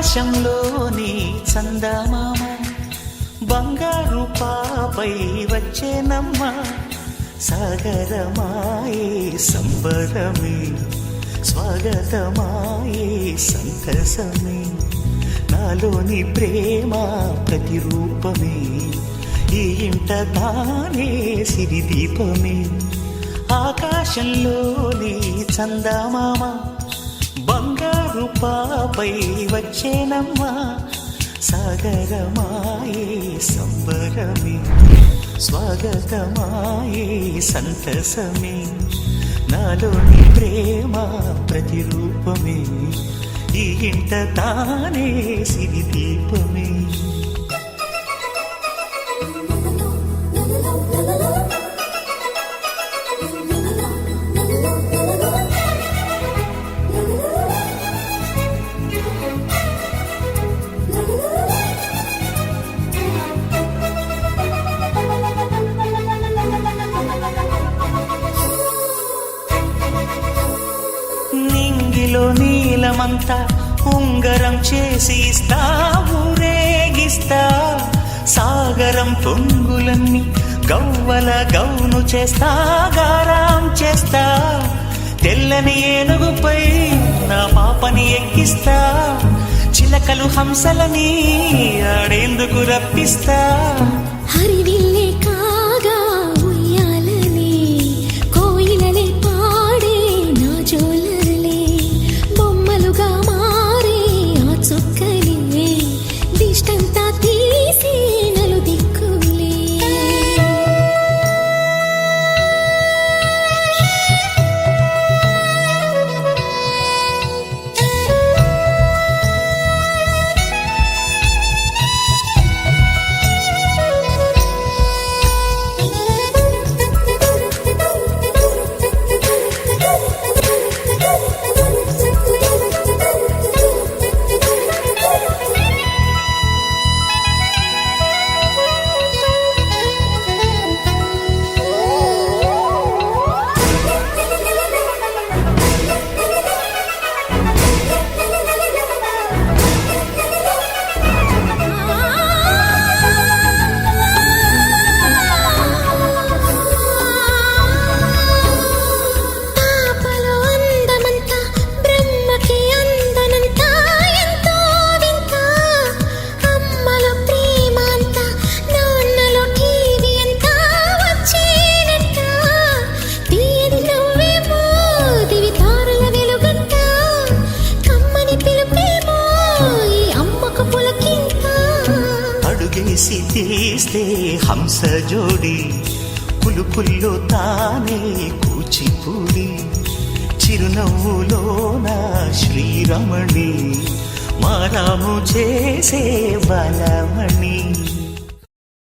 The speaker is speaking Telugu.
ఆకాశంలోని చందమామ బంగారు పాపై వచ్చేనమ్మ సాగరమాయే సంబరమే స్వాగతమాయే సంతసమే నాలోని ప్రేమ ప్రతిరూపమే ఈ ఇంట తానే సిరిదీపమే ఆకాశంలోని చందమామ బంగారు పాపై వచ్చేనమ్మా సాగరమాయే సంబరమే స్వాగతమాయే సంతసమే నాలోని ప్రేమ ప్రతిరూపమే ఈ ఇంట తానే సిరిదీపమే నింగిలో నీలమంతా ఉంగరం చేసి ఇస్తా ఊరేగిస్తా సాగరం పొంగులన్నీ గవ్వల గౌను చేస్తా గారాం చేస్తా తెల్లని ఏనుగుపై నా పాపని ఎక్కిస్తా చిలకలు హంసలని ఆడేందుకు రప్పిస్తా హరివిల్లే కాగా ఉయ్యాలనే కోయిలలే పాడే నా జోలలే బొమ్మలుగా మారే ఆ చుక్కలే దిష్టంతా తీసి నలు దిక్కులే అడుగేసి తీస్తే హంస జోడి కులుకుల్లో తానే కూచిపూడి చిరునవ్వులోన శ్రీరమణి మారాము చేసే బలమణి